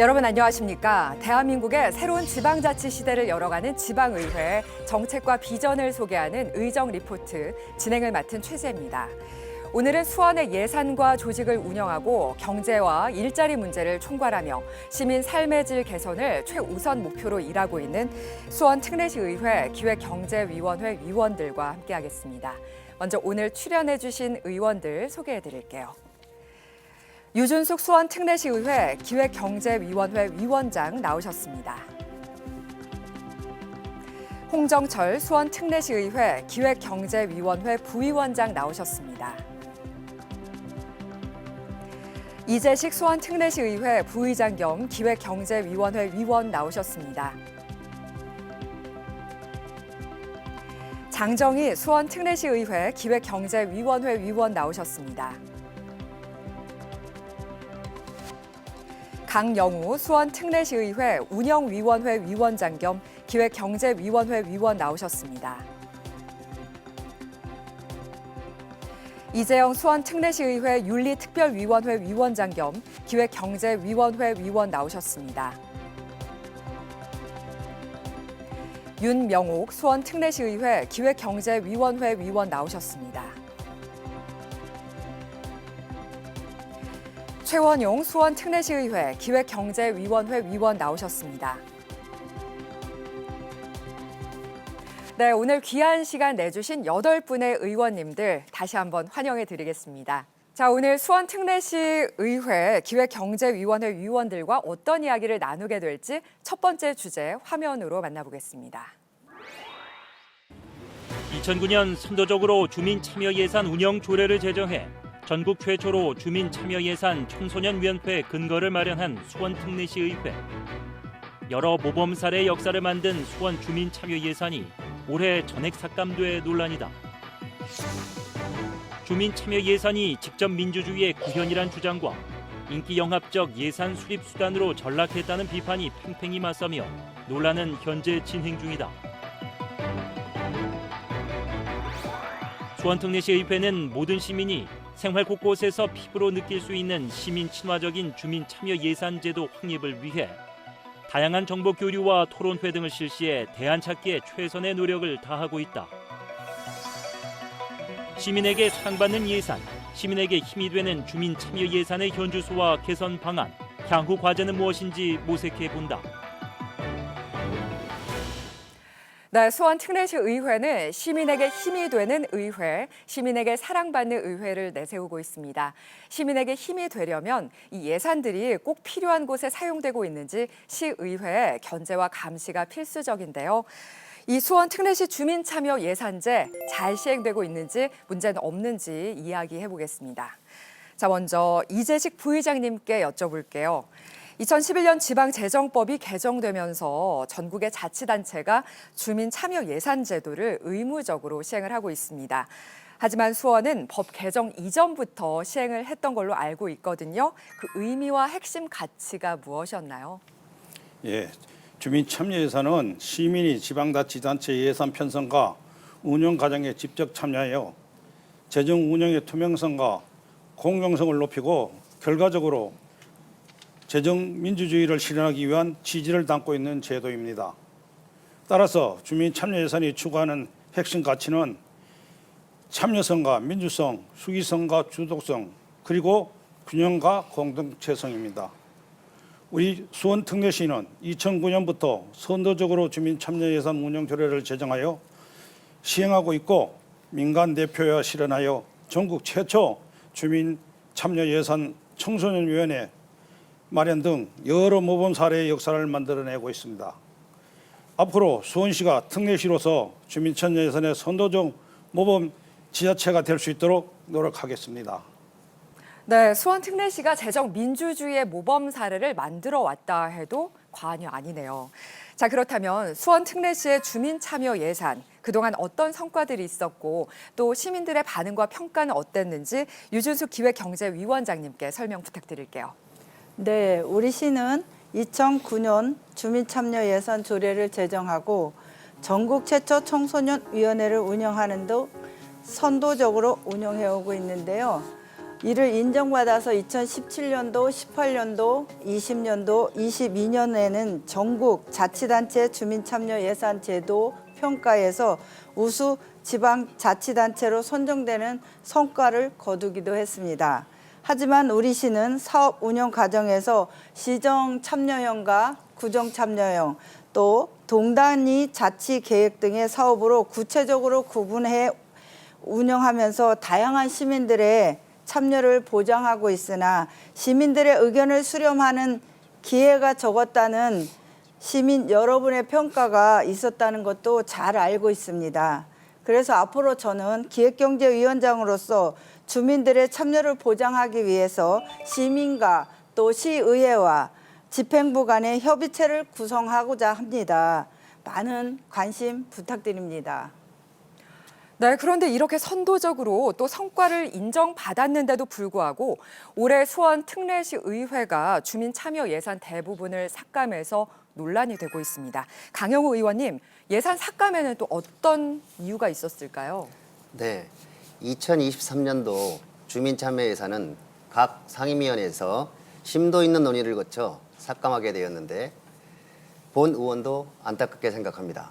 여러분 안녕하십니까? 대한민국의 새로운 지방자치 시대를 열어가는 지방의회 정책과 비전을 소개하는 의정 리포트 진행을 맡은 최지혜입니다. 오늘은 수원의 예산과 조직을 운영하고 경제와 일자리 문제를 총괄하며 시민 삶의 질 개선을 최우선 목표로 일하고 있는 수원 특례시의회 기획경제위원회 위원들과 함께하겠습니다. 먼저 오늘 출연해 주신 의원들 소개해 드릴게요. 유준숙 수원 특례시의회 기획경제위원회 위원장 나오셨습니다. 홍정철 수원 특례시의회 기획경제위원회 부위원장 나오셨습니다. 이재식 수원 특례시의회 부의장 겸 기획경제위원회 위원 나오셨습니다. 장정희 수원 특례시의회 기획경제위원회 위원 나오셨습니다. 강영우 수원 특례시의회 운영위원회 위원장 겸 기획경제위원회 위원 나오셨습니다. 이재영 수원 특례시의회 윤리특별위원회 위원장 겸 기획경제위원회 위원 나오셨습니다. 윤명옥 수원 특례시의회 기획경제위원회 위원 나오셨습니다. 최원용 수원 특례시의회 기획경제위원회 위원 나오셨습니다. 네, 오늘 귀한 시간 내주신 8분의 의원님들 다시 한번 환영해 드리겠습니다. 자, 오늘 수원 특례시의회 기획경제위원회 위원들과 어떤 이야기를 나누게 될지 첫 번째 주제 화면으로 만나보겠습니다. 2009년 선도적으로 주민참여예산 운영 조례를 제정해 전국 최초로 주민참여예산 청소년위원회 근거를 마련한 수원 특례시의회. 여러 모범 사례의 역사를 만든 수원 주민참여예산이 올해 전액 삭감돼 논란이다. 주민참여예산이 직접 민주주의의 구현이란 주장과 인기 영합적 예산 수립 수단으로 전락했다는 비판이 팽팽히 맞서며 논란은 현재 진행 중이다. 수원 특례시의회는 모든 시민이 생활 곳곳에서 피부로 느낄 수 있는 시민 친화적인 주민 참여 예산 제도 확립을 위해 다양한 정보 교류와 토론회 등을 실시해 대안 찾기에 최선의 노력을 다하고 있다. 시민에게 사랑받는 예산, 시민에게 힘이 되는 주민 참여 예산의 현주소와 개선 방안, 향후 과제는 무엇인지 모색해 본다. 네, 수원 특례시의회는 시민에게 힘이 되는 의회, 시민에게 사랑받는 의회를 내세우고 있습니다. 시민에게 힘이 되려면 이 예산들이 꼭 필요한 곳에 사용되고 있는지 시의회의 견제와 감시가 필수적인데요. 이 수원 특례시 주민참여 예산제 잘 시행되고 있는지 문제는 없는지 이야기해 보겠습니다. 자, 먼저 이재식 부의장님께 여쭤볼게요. 2011년 지방재정법이 개정되면서 전국의 자치단체가 주민참여 예산 제도를 의무적으로 시행을 하고 있습니다. 하지만 수원은 법 개정 이전부터 시행을 했던 걸로 알고 있거든요. 그 의미와 핵심 가치가 무엇이었나요? 예, 주민참여 예산은 시민이 지방자치단체 예산 편성과 운영 과정에 직접 참여하여 재정 운영의 투명성과 공정성을 높이고 결과적으로 재정 민주주의를 실현하기 위한 취지를 담고 있는 제도입니다. 따라서 주민참여 예산이 추구하는 핵심 가치는 참여성과 민주성, 수기성과 주도성, 그리고 균형과 공동체성입니다. 우리 수원 특례시는 2009년부터 선도적으로 주민참여 예산 운영 조례를 제정하여 시행하고 있고 민간 대표와 실현하여 전국 최초 주민참여 예산 청소년위원회 마련 등 여러 모범 사례의 역사를 만들어내고 있습니다. 앞으로 수원시가 특례시로서 주민참여 예산의 선도적 모범 지자체가 될 수 있도록 노력하겠습니다. 네, 수원 특례시가 재정 민주주의의 모범 사례를 만들어 왔다 해도 과언이 아니네요. 자, 그렇다면 수원 특례시의 주민참여 예산, 그동안 어떤 성과들이 있었고 또 시민들의 반응과 평가는 어땠는지 유준숙 기획경제위원장님께 설명 부탁드릴게요. 네, 우리 시는 2009년 주민참여 예산 조례를 제정하고 전국 최초 청소년위원회를 운영하는 등 선도적으로 운영해오고 있는데요. 이를 인정받아서 2017년도, 18년도, 20년도, 22년에는 전국 자치단체 주민참여예산제도 평가에서 우수 지방자치단체로 선정되는 성과를 거두기도 했습니다. 하지만 우리 시는 사업 운영 과정에서 시정 참여형과 구정 참여형, 또 동단위 자치 계획 등의 사업으로 구체적으로 구분해 운영하면서 다양한 시민들의 참여를 보장하고 있으나 시민들의 의견을 수렴하는 기회가 적었다는 시민 여러분의 평가가 있었다는 것도 잘 알고 있습니다. 그래서 앞으로 저는 기획경제위원장으로서 주민들의 참여를 보장하기 위해서 시민과 또 시의회와 집행부 간의 협의체를 구성하고자 합니다. 많은 관심 부탁드립니다. 네, 그런데 이렇게 선도적으로 또 성과를 인정받았는데도 불구하고 올해 수원 특례시 의회가 주민 참여 예산 대부분을 삭감해서 논란이 되고 있습니다. 강영우 의원님, 예산 삭감에는 또 어떤 이유가 있었을까요? 네, 2023년도 주민참여 예산은 각 상임위원회에서 심도 있는 논의를 거쳐 삭감하게 되었는데 본 의원도 안타깝게 생각합니다.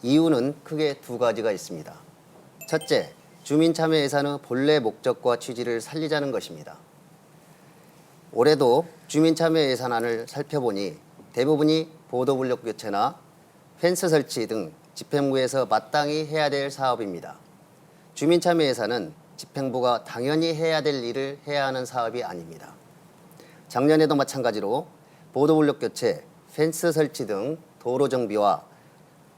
이유는 크게 두 가지가 있습니다. 첫째, 주민참여 예산의 본래 목적과 취지를 살리자는 것입니다. 올해도 주민참여 예산안을 살펴보니 대부분이 보도블록 교체나 펜스 설치 등 집행부에서 마땅히 해야 될 사업입니다. 주민참여 예산은 집행부가 당연히 해야 될 일을 해야 하는 사업이 아닙니다. 작년에도 마찬가지로 보도블록 교체, 펜스 설치 등 도로 정비와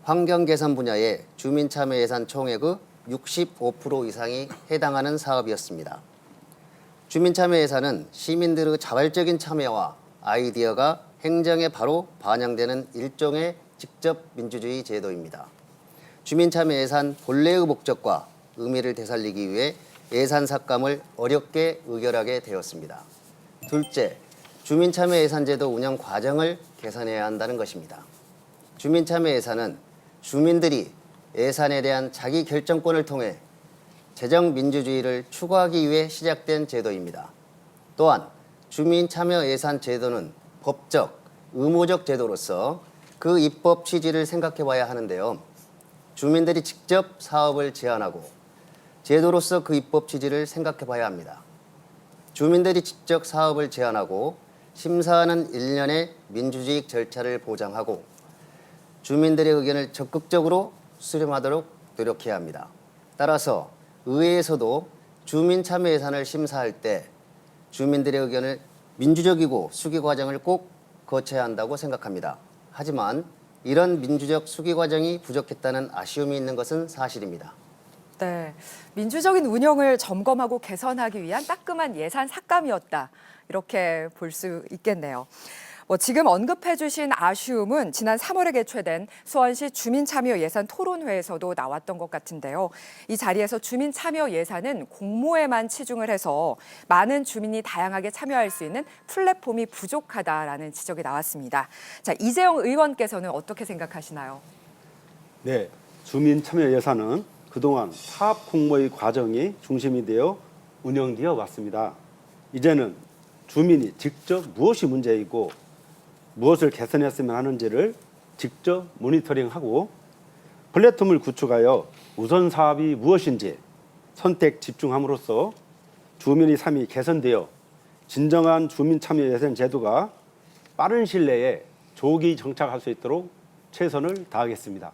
환경 개선 분야의 주민참여 예산 총액의 65% 이상이 해당하는 사업이었습니다. 주민참여 예산은 시민들의 자발적인 참여와 아이디어가 행정에 바로 반영되는 일종의 직접 민주주의 제도입니다. 주민참여 예산 본래의 목적과 의미를 되살리기 위해 예산 삭감을 어렵게 의결하게 되었습니다. 둘째, 주민참여 예산제도 운영 과정을 개선해야 한다는 것입니다. 주민참여 예산은 주민들이 예산에 대한 자기 결정권을 통해 재정 민주주의를 추구하기 위해 시작된 제도입니다. 또한 주민참여 예산 제도는 법적, 의무적 제도로서 그 입법 취지를 생각해 봐야 하는데요. 주민들이 직접 사업을 제안하고 제도로서 그 입법 취지를 생각해 봐야 합니다. 주민들이 직접 사업을 제안하고 심사하는 일련의 민주주의 절차를 보장하고 주민들의 의견을 적극적으로 수렴하도록 노력해야 합니다. 따라서 의회에서도 주민 참여 예산을 심사할 때 주민들의 의견을 민주적이고 수기 과정을 꼭 거쳐야 한다고 생각합니다. 하지만 이런 민주적 수기 과정이 부족했다는 아쉬움이 있는 것은 사실입니다. 네, 민주적인 운영을 점검하고 개선하기 위한 따끔한 예산 삭감이었다. 이렇게 볼 수 있겠네요. 지금 언급해 주신 아쉬움은 지난 3월에 개최된 수원시 주민참여 예산 토론회에서도 나왔던 것 같은데요. 이 자리에서 주민참여 예산은 공모에만 치중을 해서 많은 주민이 다양하게 참여할 수 있는 플랫폼이 부족하다라는 지적이 나왔습니다. 자, 이재영 의원께서는 어떻게 생각하시나요? 네, 주민참여 예산은 그동안 사업 공모의 과정이 중심이 되어 운영되어 왔습니다. 이제는 주민이 직접 무엇이 문제이고 무엇을 개선했으면 하는지를 직접 모니터링하고 플랫폼을 구축하여 우선 사업이 무엇인지 선택 집중함으로써 주민의 삶이 개선되어 진정한 주민 참여 예산 제도가 빠른 시일 내에 조기 정착할 수 있도록 최선을 다하겠습니다.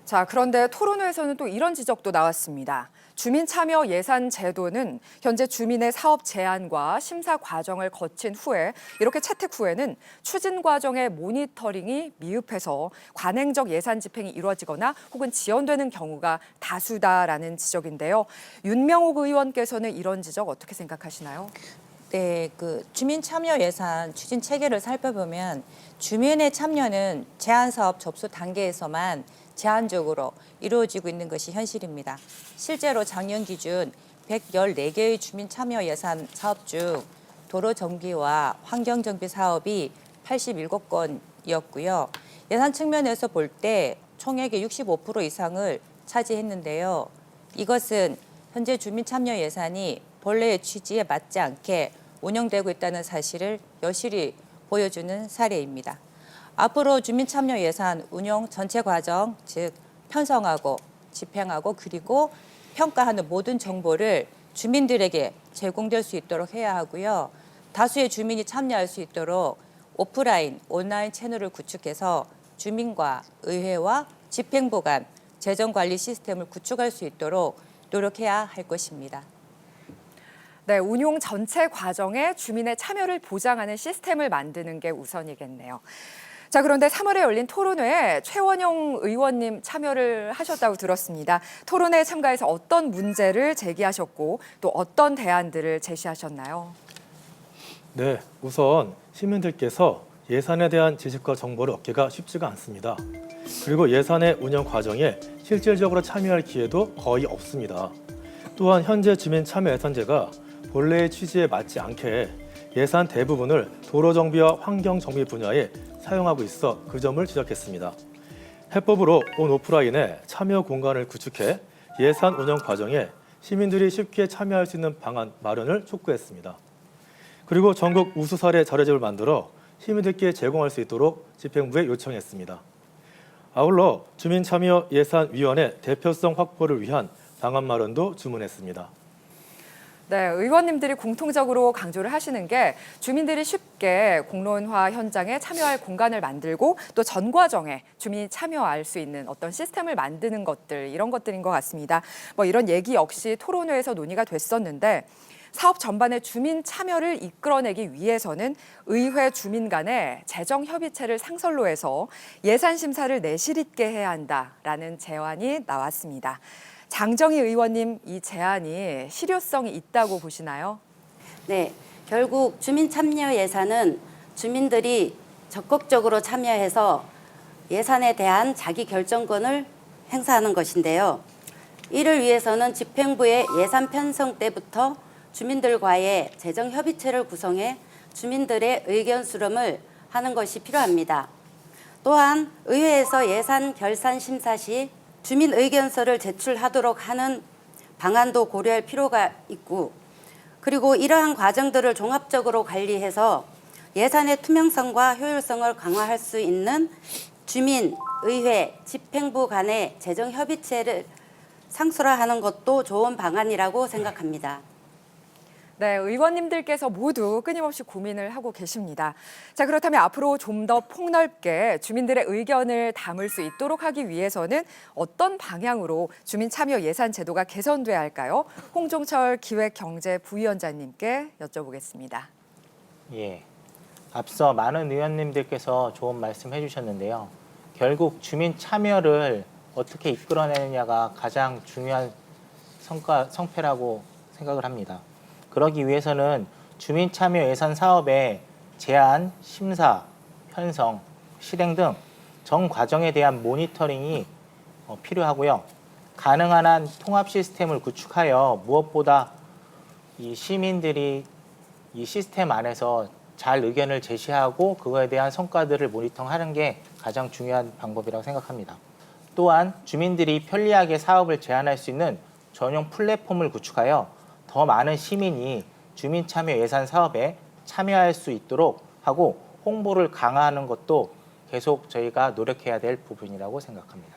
자, 그런데 토론회에서는 또 이런 지적도 나왔습니다. 주민 참여 예산 제도는 현재 주민의 사업 제안과 심사 과정을 거친 후에 이렇게 채택 후에는 추진 과정의 모니터링이 미흡해서 관행적 예산 집행이 이루어지거나 혹은 지연되는 경우가 다수다라는 지적인데요. 윤명옥 의원께서는 이런 지적 어떻게 생각하시나요? 네, 주민 참여 예산 추진 체계를 살펴보면 주민의 참여는 제안 사업 접수 단계에서만 제한적으로 이루어지고 있는 것이 현실입니다. 실제로 작년 기준 114개의 주민 참여 예산 사업 중 도로 정비와 환경 정비 사업이 87건이었고요. 예산 측면에서 볼 때 총액의 65% 이상을 차지했는데요. 이것은 현재 주민 참여 예산이 본래의 취지에 맞지 않게 운영되고 있다는 사실을 여실히 보여주는 사례입니다. 앞으로 주민참여 예산 운영 전체 과정, 즉 편성하고 집행하고 그리고 평가하는 모든 정보를 주민들에게 제공될 수 있도록 해야 하고요. 다수의 주민이 참여할 수 있도록 오프라인, 온라인 채널을 구축해서 주민과 의회와 집행부 간 재정관리 시스템을 구축할 수 있도록 노력해야 할 것입니다. 네, 운용 전체 과정에 주민의 참여를 보장하는 시스템을 만드는 게 우선이겠네요. 자, 그런데 3월에 열린 토론회에 최원영 의원님 참여를 하셨다고 들었습니다. 토론회에 참가해서 어떤 문제를 제기하셨고 또 어떤 대안들을 제시하셨나요? 네, 우선 시민들께서 예산에 대한 지식과 정보를 얻기가 쉽지가 않습니다. 그리고 예산의 운영 과정에 실질적으로 참여할 기회도 거의 없습니다. 또한 현재 주민 참여 예산제가 본래의 취지에 맞지 않게 예산 대부분을 도로 정비와 환경 정비 분야에 사용하고 있어 그 점을 지적했습니다. 해법으로 온 오프라인에 참여 공간을 구축해 예산 운영 과정에 시민들이 쉽게 참여할 수 있는 방안 마련을 촉구했습니다. 그리고 전국 우수 사례 자료집을 만들어 시민들께 제공할 수 있도록 집행부에 요청했습니다. 아울러 주민참여예산위원회 대표성 확보를 위한 방안 마련도 주문했습니다. 네, 의원님들이 공통적으로 강조를 하시는 게 주민들이 쉽게 공론화 현장에 참여할 공간을 만들고 또 전 과정에 주민이 참여할 수 있는 어떤 시스템을 만드는 것들, 이런 것들인 것 같습니다. 뭐 이런 얘기 역시 토론회에서 논의가 됐었는데 사업 전반의 주민 참여를 이끌어내기 위해서는 의회 주민 간의 재정 협의체를 상설로 해서 예산 심사를 내실 있게 해야 한다라는 제안이 나왔습니다. 장정희 의원님, 이 제안이 실효성이 있다고 보시나요? 네, 결국 주민 참여 예산은 주민들이 적극적으로 참여해서 예산에 대한 자기 결정권을 행사하는 것인데요. 이를 위해서는 집행부의 예산 편성 때부터 주민들과의 재정 협의체를 구성해 주민들의 의견 수렴을 하는 것이 필요합니다. 또한 의회에서 예산 결산 심사 시 주민 의견서를 제출하도록 하는 방안도 고려할 필요가 있고, 그리고 이러한 과정들을 종합적으로 관리해서 예산의 투명성과 효율성을 강화할 수 있는 주민, 의회, 집행부 간의 재정 협의체를 상설화하는 것도 좋은 방안이라고 생각합니다. 네, 의원님들께서 모두 끊임없이 고민을 하고 계십니다. 자, 그렇다면 앞으로 좀 더 폭넓게 주민들의 의견을 담을 수 있도록 하기 위해서는 어떤 방향으로 주민 참여 예산 제도가 개선돼야 할까요? 홍종철 기획경제부위원장님께 여쭤보겠습니다. 예, 앞서 많은 의원님들께서 좋은 말씀 해주셨는데요. 결국 주민 참여를 어떻게 이끌어내느냐가 가장 중요한 성패라고 생각을 합니다. 그러기 위해서는 주민 참여 예산 사업의 제안, 심사, 편성, 실행 등 전 과정에 대한 모니터링이 필요하고요. 가능한 한 통합 시스템을 구축하여 무엇보다 이 시민들이 이 시스템 안에서 잘 의견을 제시하고 그거에 대한 성과들을 모니터하는 게 가장 중요한 방법이라고 생각합니다. 또한 주민들이 편리하게 사업을 제안할 수 있는 전용 플랫폼을 구축하여 더 많은 시민이 주민 참여 예산 사업에 참여할 수 있도록 하고 홍보를 강화하는 것도 계속 저희가 노력해야 될 부분이라고 생각합니다.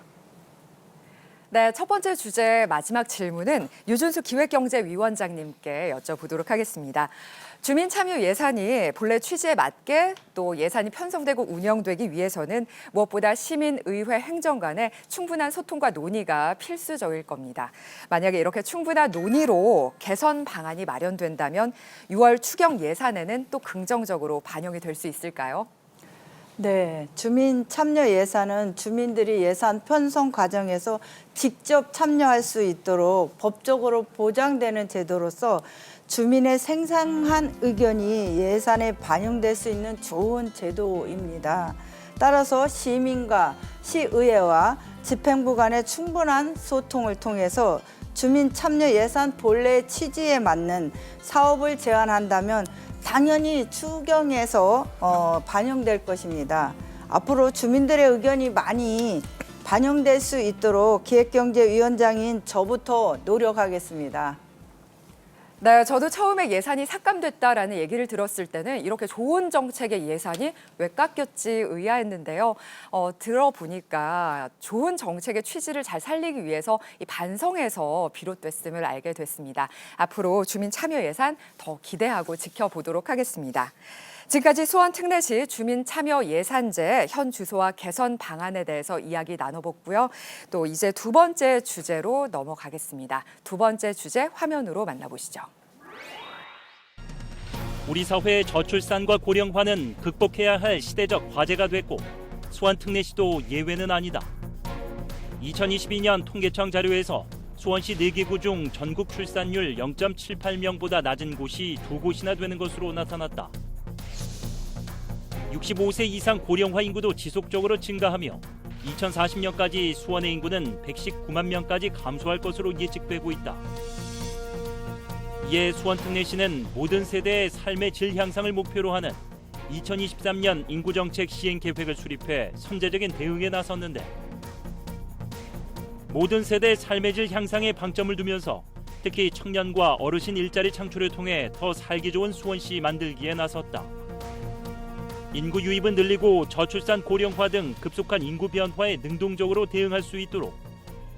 네, 첫 번째 주제 마지막 질문은 유준수 기획경제위원장님께 여쭤보도록 하겠습니다. 주민 참여 예산이 본래 취지에 맞게 또 예산이 편성되고 운영되기 위해서는 무엇보다 시민의회 행정 간의 충분한 소통과 논의가 필수적일 겁니다. 만약에 이렇게 충분한 논의로 개선 방안이 마련된다면 6월 추경 예산에는 또 긍정적으로 반영이 될 수 있을까요? 네, 주민 참여 예산은 주민들이 예산 편성 과정에서 직접 참여할 수 있도록 법적으로 보장되는 제도로서 주민의 생생한 의견이 예산에 반영될 수 있는 좋은 제도입니다. 따라서 시민과 시의회와 집행부 간의 충분한 소통을 통해서 주민 참여 예산 본래 취지에 맞는 사업을 제안한다면 당연히 추경에서 반영될 것입니다. 앞으로 주민들의 의견이 많이 반영될 수 있도록 기획경제위원장인 저부터 노력하겠습니다. 네, 저도 처음에 예산이 삭감됐다라는 얘기를 들었을 때는 이렇게 좋은 정책의 예산이 왜 깎였지 의아했는데요. 들어보니까 좋은 정책의 취지를 잘 살리기 위해서 이 반성에서 비롯됐음을 알게 됐습니다. 앞으로 주민 참여 예산 더 기대하고 지켜보도록 하겠습니다. 지금까지 수원 특례시 주민 참여 예산제 현 주소와 개선 방안에 대해서 이야기 나눠봤고요. 또 이제 두 번째 주제로 넘어가겠습니다. 두 번째 주제 화면으로 만나보시죠. 우리 사회의 저출산과 고령화는 극복해야 할 시대적 과제가 됐고 수원 특례시도 예외는 아니다. 2022년 통계청 자료에서 수원시 4개 구 중 전국 출산율 0.78명보다 낮은 곳이 2곳이나 되는 것으로 나타났다. 65세 이상 고령화 인구도 지속적으로 증가하며 2040년까지 수원의 인구는 119만 명까지 감소할 것으로 예측되고 있다. 이에 수원특례시는 모든 세대의 삶의 질 향상을 목표로 하는 2023년 인구정책 시행 계획을 수립해 선제적인 대응에 나섰는데 모든 세대의 삶의 질 향상에 방점을 두면서 특히 청년과 어르신 일자리 창출을 통해 더 살기 좋은 수원시 만들기에 나섰다. 인구 유입은 늘리고 저출산 고령화 등 급속한 인구 변화에 능동적으로 대응할 수 있도록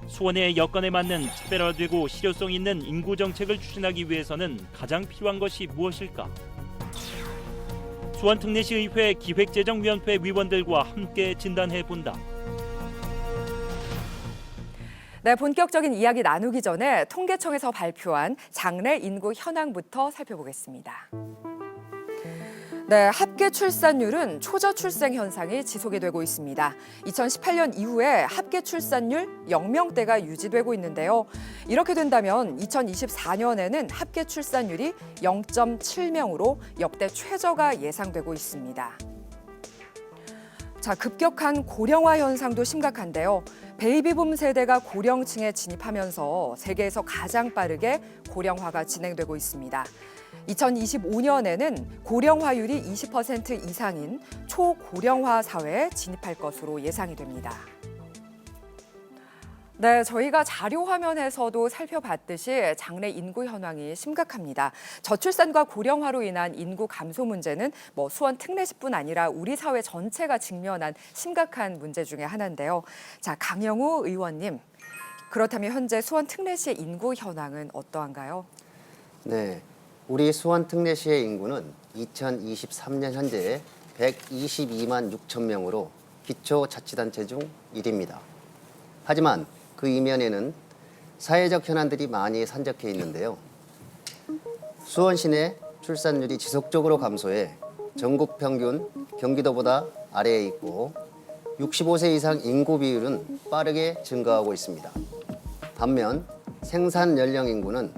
수원의 여건에 맞는 차별화되고 실효성 있는 인구 정책을 추진하기 위해서는 가장 필요한 것이 무엇일까? 수원특례시의회 기획재정위원회 위원들과 함께 진단해 본다. 네, 본격적인 이야기 나누기 전에 통계청에서 발표한 장래 인구 현황부터 살펴보겠습니다. 네, 합계 출산율은 초저출생 현상이 지속이 되고 있습니다. 2018년 이후에 합계 출산율 0명대가 유지되고 있는데요. 이렇게 된다면 2024년에는 합계 출산율이 0.7명으로 역대 최저가 예상되고 있습니다. 자, 급격한 고령화 현상도 심각한데요. 베이비붐 세대가 고령층에 진입하면서 세계에서 가장 빠르게 고령화가 진행되고 있습니다. 2025년에는 고령화율이 20% 이상인 초고령화 사회에 진입할 것으로 예상이 됩니다. 네, 저희가 자료 화면에서도 살펴봤듯이 장래 인구 현황이 심각합니다. 저출산과 고령화로 인한 인구 감소 문제는 수원 특례시뿐 아니라 우리 사회 전체가 직면한 심각한 문제 중에 하나인데요. 자, 강영우 의원님, 그렇다면 현재 수원 특례시의 인구 현황은 어떠한가요? 네, 우리 수원 특례시의 인구는 2023년 현재 122만 6천 명으로 기초자치단체 중 1위입니다. 하지만 그 이면에는 사회적 현안들이 많이 산적해 있는데요. 수원 시내 출산율이 지속적으로 감소해 전국 평균 경기도보다 아래에 있고 65세 이상 인구 비율은 빠르게 증가하고 있습니다. 반면 생산 연령 인구는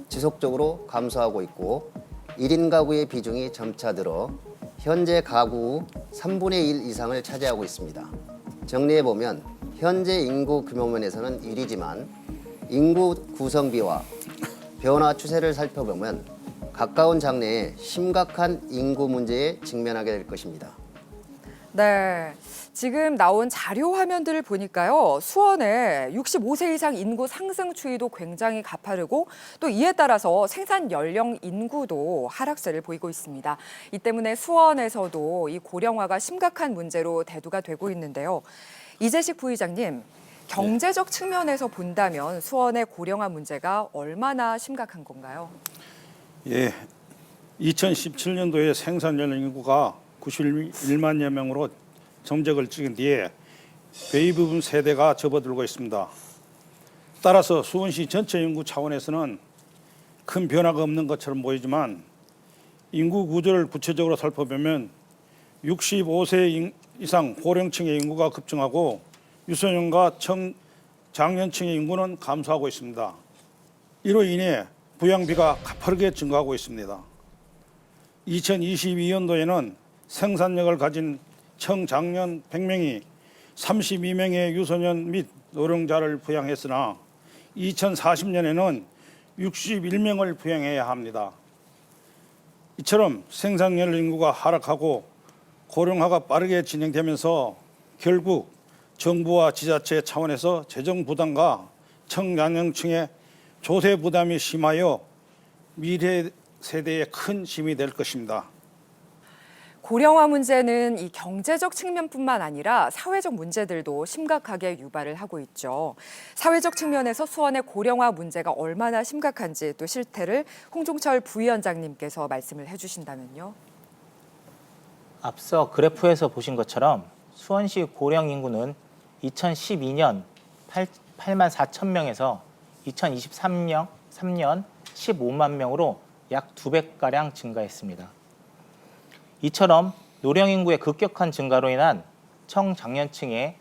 지속적으로 감소하고 있고 1인 가구의 비중이 점차 늘어 현재 가구 3분의 1 이상을 차지하고 있습니다. 정리해보면 현재 인구 규모면에서는 1위지만 인구 구성비와 변화 추세를 살펴보면 가까운 장래에 심각한 인구 문제에 직면하게 될 것입니다. 네, 지금 나온 자료 화면들을 보니까요. 수원의 65세 이상 인구 상승 추이도 굉장히 가파르고 또 이에 따라서 생산 연령 인구도 하락세를 보이고 있습니다. 이 때문에 수원에서도 이 고령화가 심각한 문제로 대두가 되고 있는데요. 이재식 부의장님, 경제적 측면에서 본다면 수원의 고령화 문제가 얼마나 심각한 건가요? 예, 2017년도에 생산 연령 인구가 91만여 명으로 정적을 찍은 뒤에 베이비붐 세대가 접어들고 있습니다. 따라서 수원시 전체 인구 차원에서는 큰 변화가 없는 것처럼 보이지만 인구 구조를 구체적으로 살펴보면 65세 이상 고령층의 인구가 급증하고 유소년과 청장년층의 인구는 감소하고 있습니다. 이로 인해 부양비가 가파르게 증가하고 있습니다. 2022년도에는 생산력을 가진 청장년 100명이 32명의 유소년 및 노령자를 부양했으나 2040년에는 61명을 부양해야 합니다. 이처럼 생산력 인구가 하락하고 고령화가 빠르게 진행되면서 결국 정부와 지자체 차원에서 재정 부담과 청장년층의 조세 부담이 심하여 미래 세대의 큰 힘이 될 것입니다. 고령화 문제는 이 경제적 측면뿐만 아니라 사회적 문제들도 심각하게 유발을 하고 있죠. 사회적 측면에서 수원의 고령화 문제가 얼마나 심각한지 또 실태를 홍종철 부위원장님께서 말씀을 해주신다면요. 앞서 그래프에서 보신 것처럼 수원시 고령 인구는 2012년 8만 4천 명에서 2023년 15만 명으로 약 2배가량 증가했습니다. 이처럼 노령 인구의 급격한 증가로 인한 청장년층의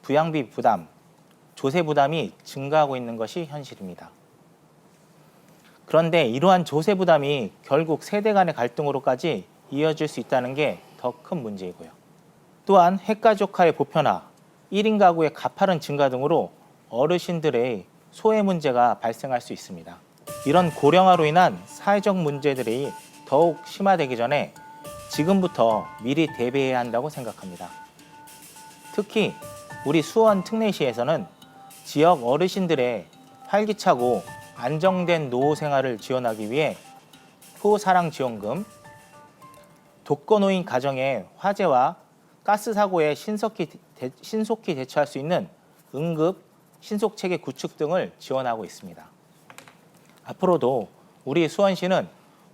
부양비 부담, 조세 부담이 증가하고 있는 것이 현실입니다. 그런데 이러한 조세 부담이 결국 세대 간의 갈등으로까지 이어질 수 있다는 게 더 큰 문제이고요. 또한 핵가족화의 보편화, 1인 가구의 가파른 증가 등으로 어르신들의 소외 문제가 발생할 수 있습니다. 이런 고령화로 인한 사회적 문제들이 더욱 심화되기 전에 지금부터 미리 대비해야 한다고 생각합니다. 특히 우리 수원 특례시에서는 지역 어르신들의 활기차고 안정된 노후 생활을 지원하기 위해 효사랑지원금, 독거노인 가정의 화재와 가스 사고에 신속히 대처할 수 있는 응급 신속체계 구축 등을 지원하고 있습니다. 앞으로도 우리 수원시는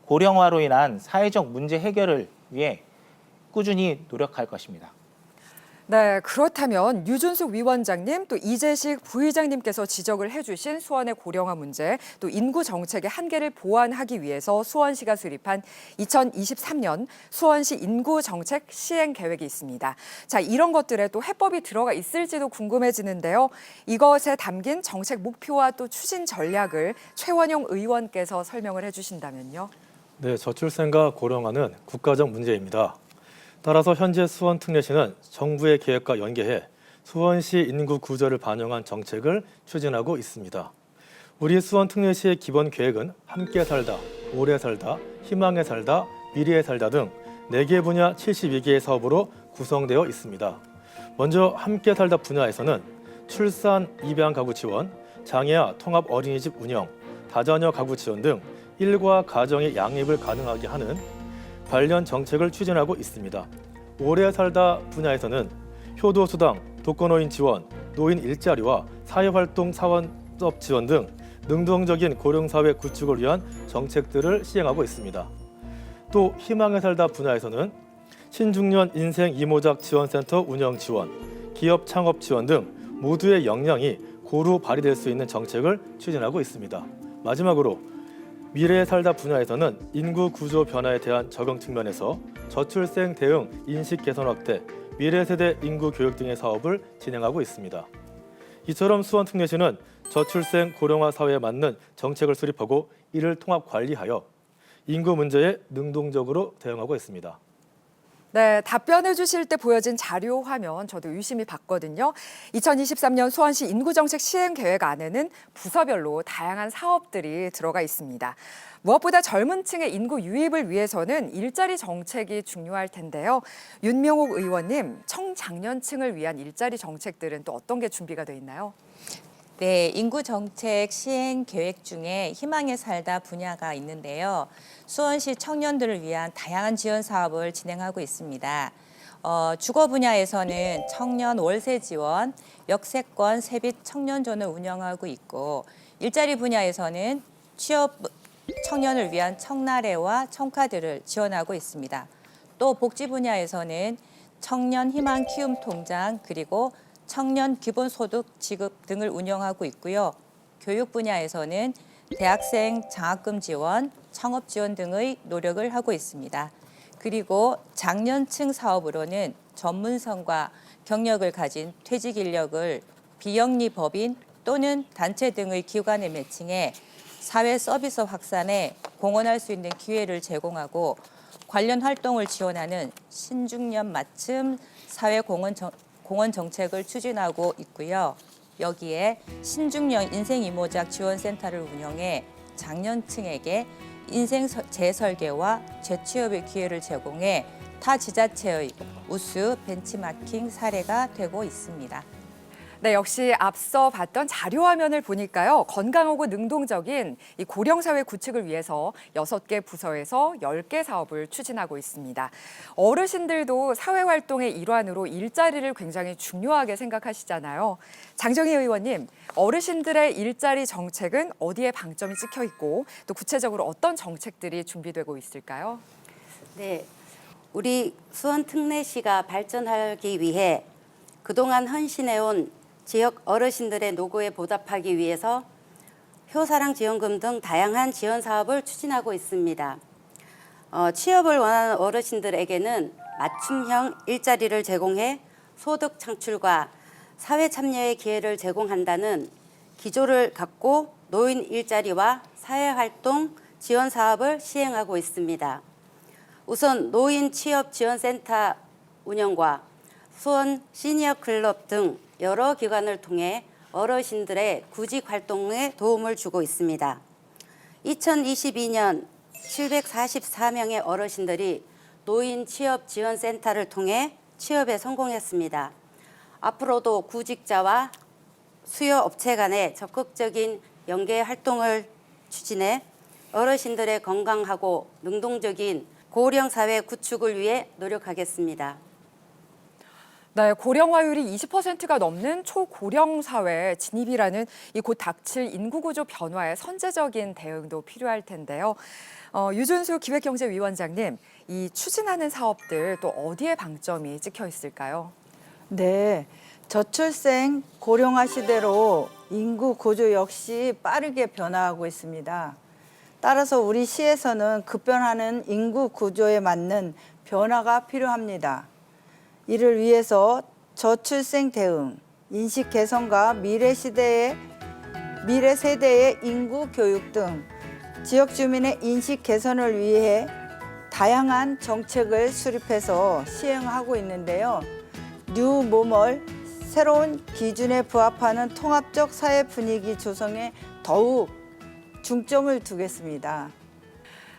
고령화로 인한 사회적 문제 해결을 위해 꾸준히 노력할 것입니다. 네, 그렇다면 유준숙 위원장님 또 이재식 부의장님께서 지적을 해주신 수원의 고령화 문제 또 인구 정책의 한계를 보완하기 위해서 수원시가 수립한 2023년 수원시 인구 정책 시행 계획이 있습니다. 자, 이런 것들에 또 해법이 들어가 있을지도 궁금해지는데요. 이것에 담긴 정책 목표와 또 추진 전략을 최원용 의원께서 설명을 해주신다면요. 네, 저출생과 고령화는 국가적 문제입니다. 따라서 현재 수원 특례시는 정부의 계획과 연계해 수원시 인구 구조를 반영한 정책을 추진하고 있습니다. 우리 수원 특례시의 기본 계획은 함께 살다, 오래 살다, 희망에 살다, 미래에 살다 등 4개 분야 72개의 사업으로 구성되어 있습니다. 먼저 함께 살다 분야에서는 출산, 입양 가구 지원, 장애아 통합 어린이집 운영, 다자녀 가구 지원 등 일과 가정의 양립을 가능하게 하는 관련 정책을 추진하고 있습니다. 오래 살다 분야에서는 효도수당, 독거노인 지원, 노인 일자리와 사회활동 사원업 지원 등 능동적인 고령사회 구축을 위한 정책들을 시행하고 있습니다. 또 희망에 살다 분야에서는 신중년 인생 이모작 지원센터 운영 지원, 기업 창업 지원 등 모두의 역량이 고루 발휘될 수 있는 정책을 추진하고 있습니다. 마지막으로 미래에 살다 분야에서는 인구 구조 변화에 대한 적응 측면에서 저출생 대응 인식 개선 확대, 미래 세대 인구 교육 등의 사업을 진행하고 있습니다. 이처럼 수원 특례시는 저출생 고령화 사회에 맞는 정책을 수립하고 이를 통합 관리하여 인구 문제에 능동적으로 대응하고 있습니다. 네, 답변해 주실 때 보여진 자료 화면 저도 유심히 봤거든요. 2023년 수원시 인구정책 시행계획 안에는 부서별로 다양한 사업들이 들어가 있습니다. 무엇보다 젊은 층의 인구 유입을 위해서는 일자리 정책이 중요할 텐데요. 윤명옥 의원님, 청장년층을 위한 일자리 정책들은 또 어떤 게 준비가 돼 있나요? 네, 인구정책 시행 계획 중에 희망에 살다 분야가 있는데요. 수원시 청년들을 위한 다양한 지원 사업을 진행하고 있습니다. 주거 분야에서는 청년 월세 지원, 역세권 세빛 청년존을 운영하고 있고, 일자리 분야에서는 취업 청년을 위한 청나래와 청카드를 지원하고 있습니다. 또 복지 분야에서는 청년 희망 키움 통장 그리고 청년 기본소득 지급 등을 운영하고 있고요. 교육 분야에서는 대학생 장학금 지원, 창업 지원 등의 노력을 하고 있습니다. 그리고 장년층 사업으로는 전문성과 경력을 가진 퇴직 인력을 비영리 법인 또는 단체 등의 기관에 매칭해 사회 서비스 확산에 공헌할 수 있는 기회를 제공하고 관련 활동을 지원하는 신중년 맞춤 사회 공헌 정책을 추진하고 있고요. 여기에 신중년 인생 이모작 지원센터를 운영해 장년층에게 인생 재설계와 재취업의 기회를 제공해 타 지자체의 우수 벤치마킹 사례가 되고 있습니다. 네, 역시 앞서 봤던 자료 화면을 보니까요. 건강하고 능동적인 이 고령사회 구축을 위해서 6개 부서에서 10개 사업을 추진하고 있습니다. 어르신들도 사회활동의 일환으로 일자리를 굉장히 중요하게 생각하시잖아요. 장정희 의원님, 어르신들의 일자리 정책은 어디에 방점이 찍혀 있고 또 구체적으로 어떤 정책들이 준비되고 있을까요? 네, 우리 수원 특례시가 발전하기 위해 그동안 헌신해온 지역 어르신들의 노고에 보답하기 위해서 효사랑 지원금 등 다양한 지원 사업을 추진하고 있습니다. 취업을 원하는 어르신들에게는 맞춤형 일자리를 제공해 소득 창출과 사회 참여의 기회를 제공한다는 기조를 갖고 노인 일자리와 사회활동 지원 사업을 시행하고 있습니다. 우선 노인 취업 지원센터 운영과 수원 시니어 클럽 등 여러 기관을 통해 어르신들의 구직 활동에 도움을 주고 있습니다. 2022년 744명의 어르신들이 노인 취업 지원센터를 통해 취업에 성공했습니다. 앞으로도 구직자와 수요 업체 간의 적극적인 연계 활동을 추진해 어르신들의 건강하고 능동적인 고령 사회 구축을 위해 노력하겠습니다. 네, 고령화율이 20%가 넘는 초고령 사회 진입이라는 이 곧 닥칠 인구구조 변화에 선제적인 대응도 필요할 텐데요. 유준수 기획경제위원장님, 이 추진하는 사업들 또 어디에 방점이 찍혀 있을까요? 네, 저출생 고령화 시대로 인구 구조 역시 빠르게 변화하고 있습니다. 따라서 우리 시에서는 급변하는 인구 구조에 맞는 변화가 필요합니다. 이를 위해서 저출생 대응, 인식 개선과 미래 세대의 인구 교육 등 지역 주민의 인식 개선을 위해 다양한 정책을 수립해서 시행하고 있는데요. 뉴 모멀, 새로운 기준에 부합하는 통합적 사회 분위기 조성에 더욱 중점을 두겠습니다.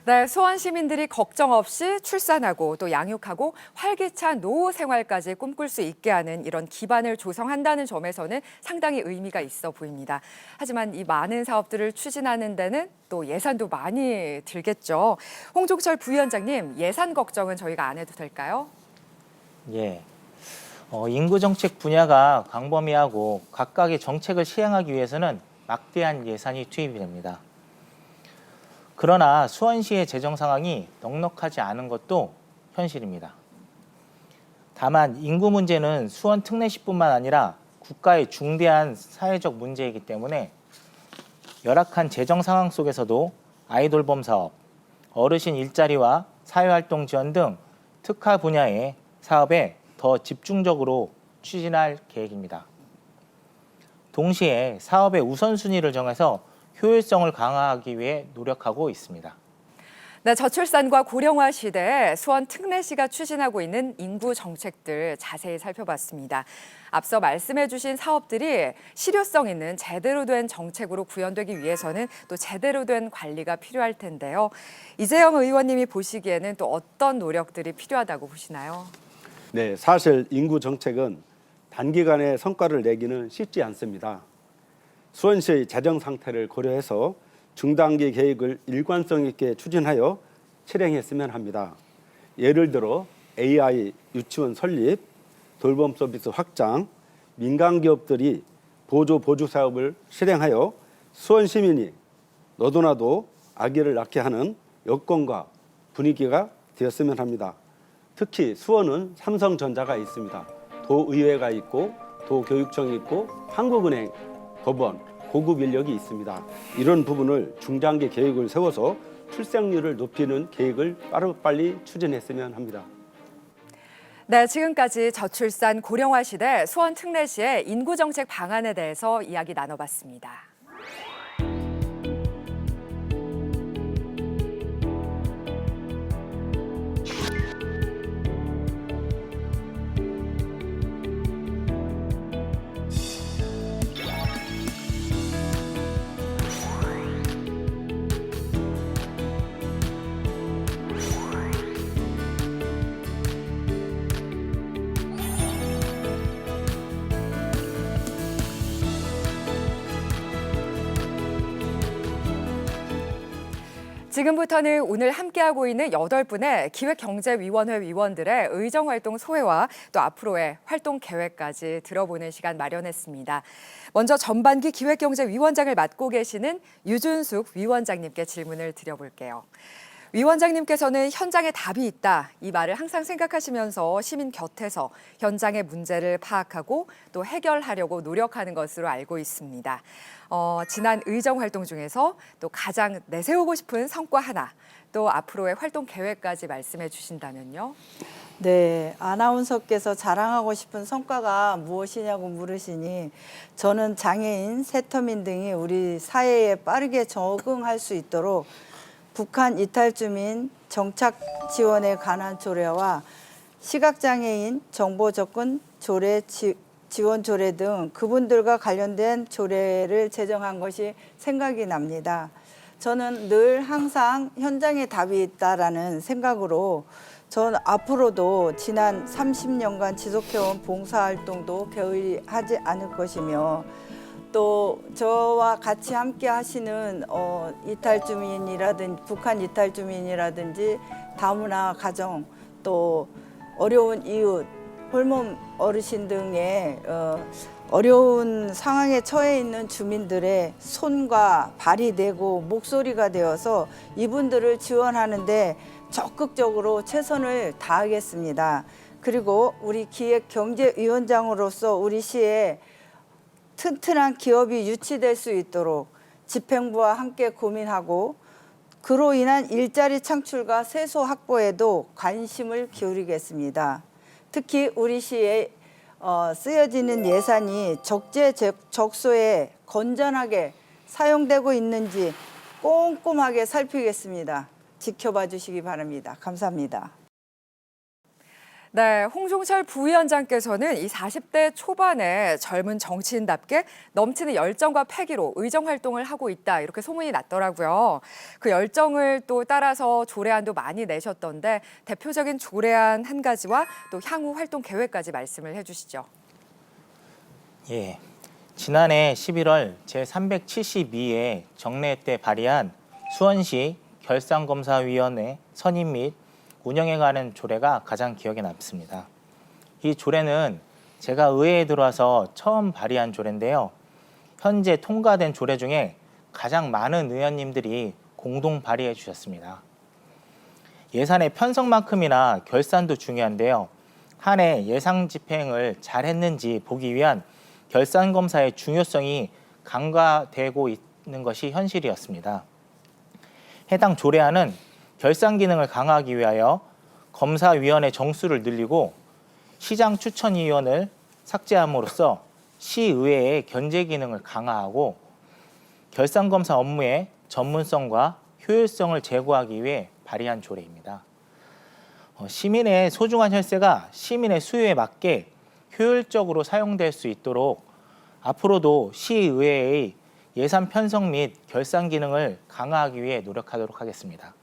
네, 수원 시민들이 걱정 없이 출산하고 또 양육하고 활기찬 노후 생활까지 꿈꿀 수 있게 하는 이런 기반을 조성한다는 점에서는 상당히 의미가 있어 보입니다. 하지만 이 많은 사업들을 추진하는 데는 또 예산도 많이 들겠죠. 홍종철 부위원장님, 예산 걱정은 저희가 안 해도 될까요? 예. 인구 정책 분야가 광범위하고 각각의 정책을 시행하기 위해서는 막대한 예산이 투입이 됩니다. 그러나 수원시의 재정 상황이 넉넉하지 않은 것도 현실입니다. 다만 인구 문제는 수원 특례시뿐만 아니라 국가의 중대한 사회적 문제이기 때문에 열악한 재정 상황 속에서도 아이돌봄 사업, 어르신 일자리와 사회활동 지원 등 특화 분야의 사업에 더 집중적으로 추진할 계획입니다. 동시에 사업의 우선순위를 정해서 효율성을 강화하기 위해 노력하고 있습니다. 네, 저출산과 고령화 시대에 수원 특례시가 추진하고 있는 인구 정책들 자세히 살펴봤습니다. 앞서 말씀해 주신 사업들이 실효성 있는 제대로 된 정책으로 구현되기 위해서는 또 제대로 된 관리가 필요할 텐데요. 이재영 의원님이 보시기에는 또 어떤 노력들이 필요하다고 보시나요? 네, 사실 인구 정책은 단기간에 성과를 내기는 쉽지 않습니다. 수원시의 재정 상태를 고려해서 중단기 계획을 일관성 있게 추진하여 실행했으면 합니다. 예를 들어 AI 유치원 설립, 돌봄 서비스 확장, 민간 기업들이 보조 사업을 실행하여 수원 시민이 너도나도 아기를 낳게 하는 여건과 분위기가 되었으면 합니다. 특히 수원은 삼성전자가 있습니다. 도의회가 있고 도교육청이 있고 한국은행, 법원, 고급 인력이 있습니다. 이런 부분을 중장기 계획을 세워서 출생률을 높이는 계획을 빠르빨리 추진했으면 합니다. 네, 지금까지 저출산 고령화 시대 수원 특례시의 인구정책 방안에 대해서 이야기 나눠봤습니다. 지금부터는 오늘 함께하고 있는 8분의 기획경제위원회 위원들의 의정활동 소회와 또 앞으로의 활동 계획까지 들어보는 시간 마련했습니다. 먼저 전반기 기획경제위원장을 맡고 계시는 유준숙 위원장님께 질문을 드려볼게요. 위원장님께서는 현장에 답이 있다, 이 말을 항상 생각하시면서 시민 곁에서 현장의 문제를 파악하고 또 해결하려고 노력하는 것으로 알고 있습니다. 지난 의정 활동 중에서 또 가장 내세우고 싶은 성과 하나, 또 앞으로의 활동 계획까지 말씀해 주신다면요. 네, 아나운서께서 자랑하고 싶은 성과가 무엇이냐고 물으시니 저는 장애인, 세터민 등이 우리 사회에 빠르게 적응할 수 있도록 북한 이탈 주민 정착 지원에 관한 조례와 시각장애인 정보 접근 조례 지원 조례 등 그분들과 관련된 조례를 제정한 것이 생각이 납니다. 저는 늘 항상 현장에 답이 있다라는 생각으로 저는 앞으로도 지난 30년간 지속해온 봉사활동도 게을리하지 않을 것이며 또 저와 같이 함께 하시는 이탈주민이라든지 북한 이탈주민이라든지 다문화 가정 또 어려운 이웃 홀몸 어르신 등의 어려운 상황에 처해 있는 주민들의 손과 발이 되고 목소리가 되어서 이분들을 지원하는데 적극적으로 최선을 다하겠습니다. 그리고 우리 기획경제위원장으로서 우리 시에 튼튼한 기업이 유치될 수 있도록 집행부와 함께 고민하고 그로 인한 일자리 창출과 세소 확보에도 관심을 기울이겠습니다. 특히 우리 시에 쓰여지는 예산이 적재적소에 건전하게 사용되고 있는지 꼼꼼하게 살피겠습니다. 지켜봐 주시기 바랍니다. 감사합니다. 네, 홍종철 부위원장께서는 이 40대 초반에 젊은 정치인답게 넘치는 열정과 패기로 의정 활동을 하고 있다, 이렇게 소문이 났더라고요. 그 열정을 또 따라서 조례안도 많이 내셨던데 대표적인 조례안 한 가지와 또 향후 활동 계획까지 말씀을 해주시죠. 예, 지난해 11월 제372회 정례 때 발의한 수원시 결산검사위원회 선임 및 운영에 관한 조례가 가장 기억에 남습니다. 이 조례는 제가 의회에 들어와서 처음 발의한 조례인데요. 현재 통과된 조례 중에 가장 많은 의원님들이 공동 발의해 주셨습니다. 예산의 편성만큼이나 결산도 중요한데요. 한 해 예상 집행을 잘 했는지 보기 위한 결산검사의 중요성이 간과되고 있는 것이 현실이었습니다. 해당 조례안은 결산 기능을 강화하기 위하여 검사위원회 정수를 늘리고 시장 추천위원을 삭제함으로써 시의회의 견제 기능을 강화하고 결산검사 업무의 전문성과 효율성을 제고하기 위해 발의한 조례입니다. 시민의 소중한 혈세가 시민의 수요에 맞게 효율적으로 사용될 수 있도록 앞으로도 시의회의 예산 편성 및 결산 기능을 강화하기 위해 노력하도록 하겠습니다.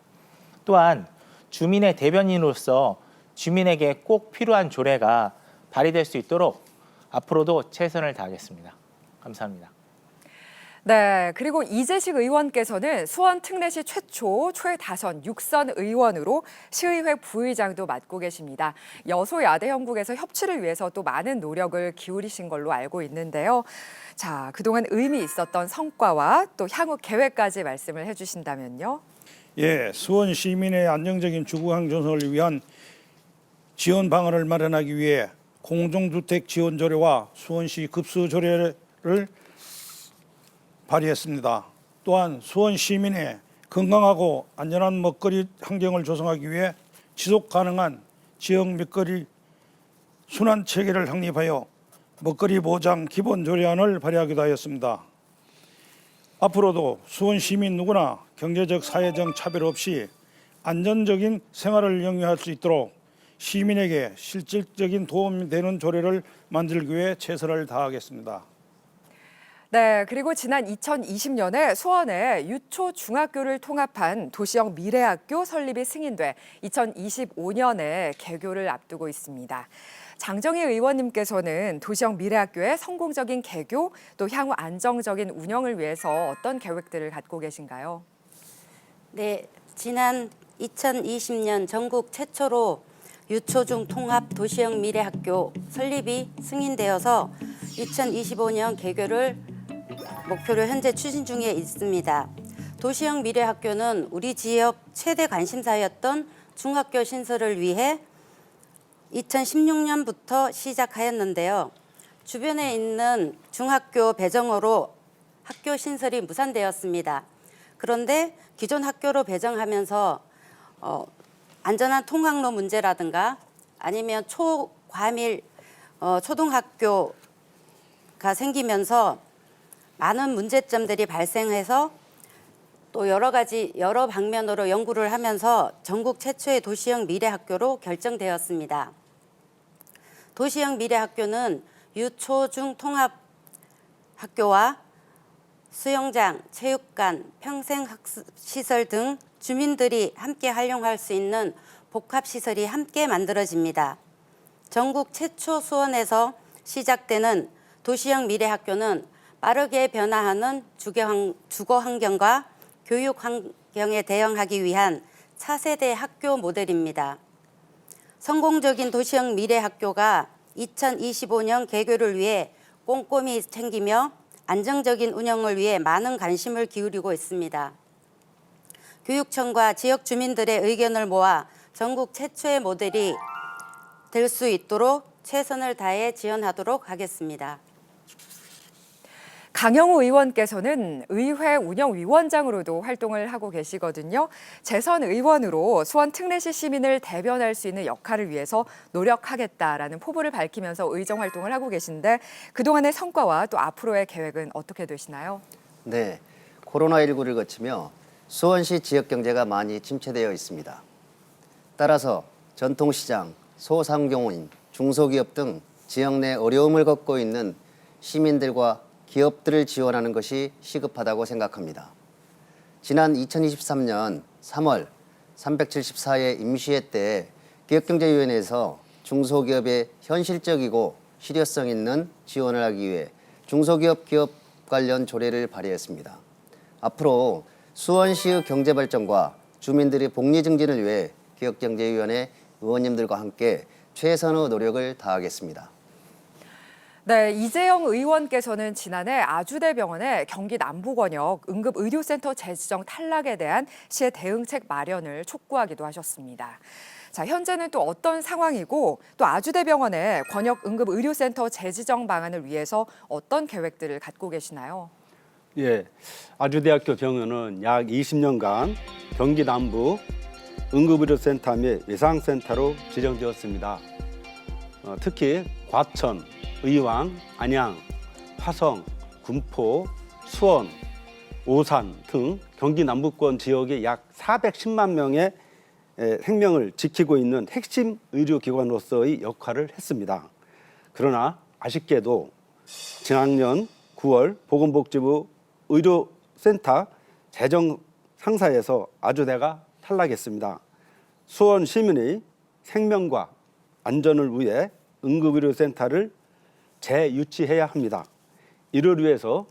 또한 주민의 대변인으로서 주민에게 꼭 필요한 조례가 발의될 수 있도록 앞으로도 최선을 다하겠습니다. 감사합니다. 네, 그리고 이재식 의원께서는 수원 특례시 최초 최다선 6선 의원으로 시의회 부의장도 맡고 계십니다. 여소야대 형국에서 협치를 위해서 또 많은 노력을 기울이신 걸로 알고 있는데요. 자, 그동안 의미 있었던 성과와 또 향후 계획까지 말씀을 해주신다면요. 예, 수원 시민의 안정적인 주거환경 조성을 위한 지원 방안을 마련하기 위해 공동주택 지원 조례와 수원시 급수 조례를 발의했습니다. 또한 수원 시민의 건강하고 안전한 먹거리 환경을 조성하기 위해 지속 가능한 지역 먹거리 순환 체계를 확립하여 먹거리 보장 기본 조례안을 발의하기도 하였습니다. 앞으로도 수원 시민 누구나 경제적, 사회적 차별 없이 안전적인 생활을 영위할 수 있도록 시민에게 실질적인 도움이 되는 조례를 만들기 위해 최선을 다하겠습니다. 네, 그리고 지난 2020년에 수원에 유초 중학교를 통합한 도시형 미래학교 설립이 승인돼 2025년에 개교를 앞두고 있습니다. 장정희 의원님께서는 도시형 미래학교의 성공적인 개교, 또 향후 안정적인 운영을 위해서 어떤 계획들을 갖고 계신가요? 네, 지난 2020년 전국 최초로 유초중 통합 도시형 미래학교 설립이 승인되어서 2025년 개교를 목표로 현재 추진 중에 있습니다. 도시형 미래학교는 우리 지역 최대 관심사였던 중학교 신설을 위해 2016년부터 시작하였는데요. 주변에 있는 중학교 배정으로 학교 신설이 무산되었습니다. 그런데 기존 학교로 배정하면서 안전한 통학로 문제라든가 아니면 초과밀 초등학교가 생기면서 많은 문제점들이 발생해서 또 여러 방면으로 연구를 하면서 전국 최초의 도시형 미래학교로 결정되었습니다. 도시형 미래학교는 유초중 통합학교와 수영장, 체육관, 평생학습시설 등 주민들이 함께 활용할 수 있는 복합시설이 함께 만들어집니다. 전국 최초 수원에서 시작되는 도시형 미래학교는 빠르게 변화하는 주거 환경과 교육 환경에 대응하기 위한 차세대 학교 모델입니다. 성공적인 도시형 미래학교가 2025년 개교를 위해 꼼꼼히 챙기며 안정적인 운영을 위해 많은 관심을 기울이고 있습니다. 교육청과 지역 주민들의 의견을 모아 전국 최초의 모델이 될 수 있도록 최선을 다해 지원하도록 하겠습니다. 강영우 의원께서는 의회 운영위원장으로도 활동을 하고 계시거든요. 재선 의원으로 수원 특례시 시민을 대변할 수 있는 역할을 위해서 노력하겠다라는 포부를 밝히면서 의정 활동을 하고 계신데 그동안의 성과와 또 앞으로의 계획은 어떻게 되시나요? 네, 코로나19를 거치며 수원시 지역 경제가 많이 침체되어 있습니다. 따라서 전통시장, 소상공인, 중소기업 등 지역 내 어려움을 겪고 있는 시민들과 기업들을 지원하는 것이 시급하다고 생각합니다. 지난 2023년 3월 374회 임시회 때 기업경제위원회에서 중소기업의 현실적이고 실효성 있는 지원을 하기 위해 중소기업 기업 관련 조례를 발의했습니다. 앞으로 수원시의 경제발전과 주민들의 복리 증진을 위해 기업경제위원회 의원님들과 함께 최선의 노력을 다하겠습니다. 네, 이재영 의원께서는 지난해 아주대병원의 경기 남부권역 응급의료센터 재지정 탈락에 대한 시의 대응책 마련을 촉구하기도 하셨습니다. 자, 현재는 또 어떤 상황이고 또 아주대병원의 권역 응급의료센터 재지정 방안을 위해서 어떤 계획들을 갖고 계시나요? 예, 아주대학교 병원은 약 20년간 경기 남부 응급의료센터 및 외상센터로 지정되었습니다. 특히 과천, 의왕, 안양, 화성, 군포, 수원, 오산 등 경기 남부권 지역의 약 410만 명의 생명을 지키고 있는 핵심 의료기관으로서의 역할을 했습니다. 그러나 아쉽게도 지난년 9월 보건복지부 의료센터 재정 상사에서 아주대가 탈락했습니다. 수원 시민의 생명과 안전을 위해 응급의료센터를 재유치해야 합니다. 이를 위해서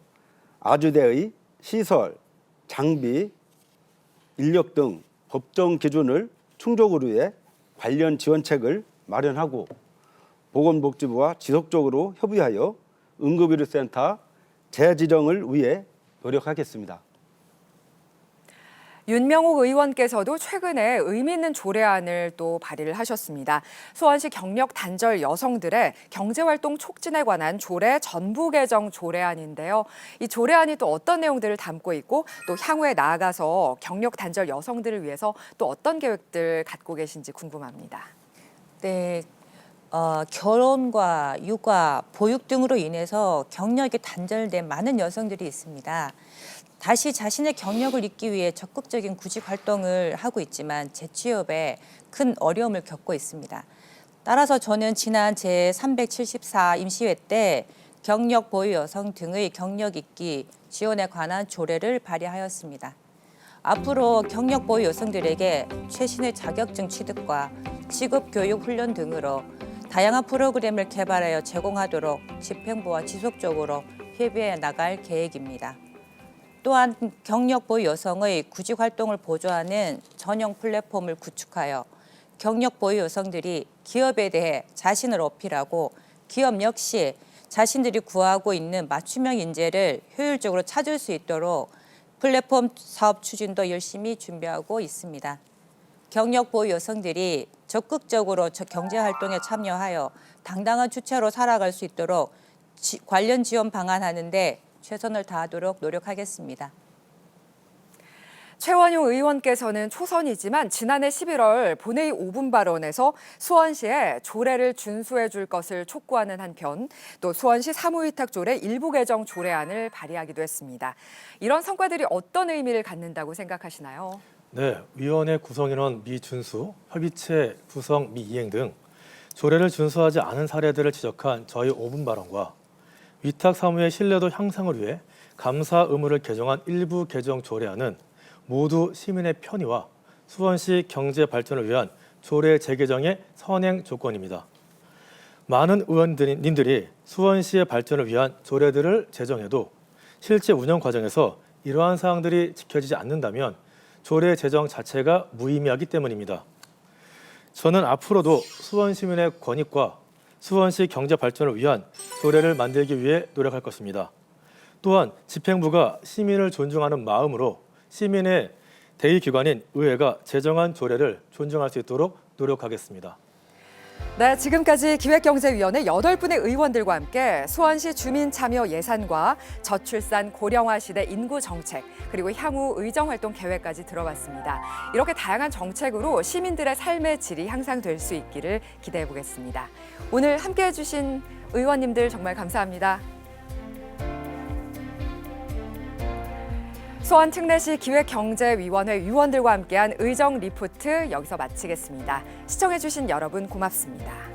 아주대의 시설, 장비, 인력 등 법정 기준을 충족으로 해 관련 지원책을 마련하고 보건복지부와 지속적으로 협의하여 응급의료센터 재지정을 위해 노력하겠습니다. 윤명옥 의원께서도 최근에 의미 있는 조례안을 또 발의를 하셨습니다. 수원시 경력 단절 여성들의 경제활동 촉진에 관한 조례 전부 개정 조례안인데요. 이 조례안이 또 어떤 내용들을 담고 있고 또 향후에 나아가서 경력 단절 여성들을 위해서 또 어떤 계획들 갖고 계신지 궁금합니다. 네, 결혼과 육아, 보육 등으로 인해서 경력이 단절된 많은 여성들이 있습니다. 다시 자신의 경력을 잇기 위해 적극적인 구직 활동을 하고 있지만 재취업에 큰 어려움을 겪고 있습니다. 따라서 저는 지난 제374 임시회 때 경력 보유 여성 등의 경력 잇기 지원에 관한 조례를 발의하였습니다. 앞으로 경력 보유 여성들에게 최신의 자격증 취득과 직업 교육 훈련 등으로 다양한 프로그램을 개발하여 제공하도록 집행부와 지속적으로 협의해 나갈 계획입니다. 또한 경력 보유 여성의 구직 활동을 보조하는 전용 플랫폼을 구축하여 경력 보유 여성들이 기업에 대해 자신을 어필하고 기업 역시 자신들이 구하고 있는 맞춤형 인재를 효율적으로 찾을 수 있도록 플랫폼 사업 추진도 열심히 준비하고 있습니다. 경력 보유 여성들이 적극적으로 경제 활동에 참여하여 당당한 주체로 살아갈 수 있도록 관련 지원 방안하는 데 최선을 다하도록 노력하겠습니다. 최원용 의원께서는 초선이지만 지난해 11월 본회의 5분 발언에서 수원시에 조례를 준수해 줄 것을 촉구하는 한편 또 수원시 사무위탁 조례 일부 개정 조례안을 발의하기도 했습니다. 이런 성과들이 어떤 의미를 갖는다고 생각하시나요? 네, 위원회 구성인원 미준수, 협의체 구성 미이행 등 조례를 준수하지 않은 사례들을 지적한 저희 5분 발언과 위탁 사무의 신뢰도 향상을 위해 감사 의무를 개정한 일부 개정 조례안은 모두 시민의 편의와 수원시 경제 발전을 위한 조례 재개정의 선행 조건입니다. 많은 의원님들이 수원시의 발전을 위한 조례들을 제정해도 실제 운영 과정에서 이러한 사항들이 지켜지지 않는다면 조례 제정 자체가 무의미하기 때문입니다. 저는 앞으로도 수원 시민의 권익과 수원시 경제 발전을 위한 조례를 만들기 위해 노력할 것입니다. 또한 집행부가 시민을 존중하는 마음으로 시민의 대의기관인 의회가 제정한 조례를 존중할 수 있도록 노력하겠습니다. 네, 지금까지 기획경제위원회 8분의 의원들과 함께 수원시 주민참여 예산과 저출산 고령화 시대 인구 정책 그리고 향후 의정활동 계획까지 들어봤습니다. 이렇게 다양한 정책으로 시민들의 삶의 질이 향상될 수 있기를 기대해 보겠습니다. 오늘 함께해 주신 의원님들 정말 감사합니다. 수원 특례시 기획경제위원회 위원들과 함께한 의정 리포트 여기서 마치겠습니다. 시청해 주신 여러분 고맙습니다.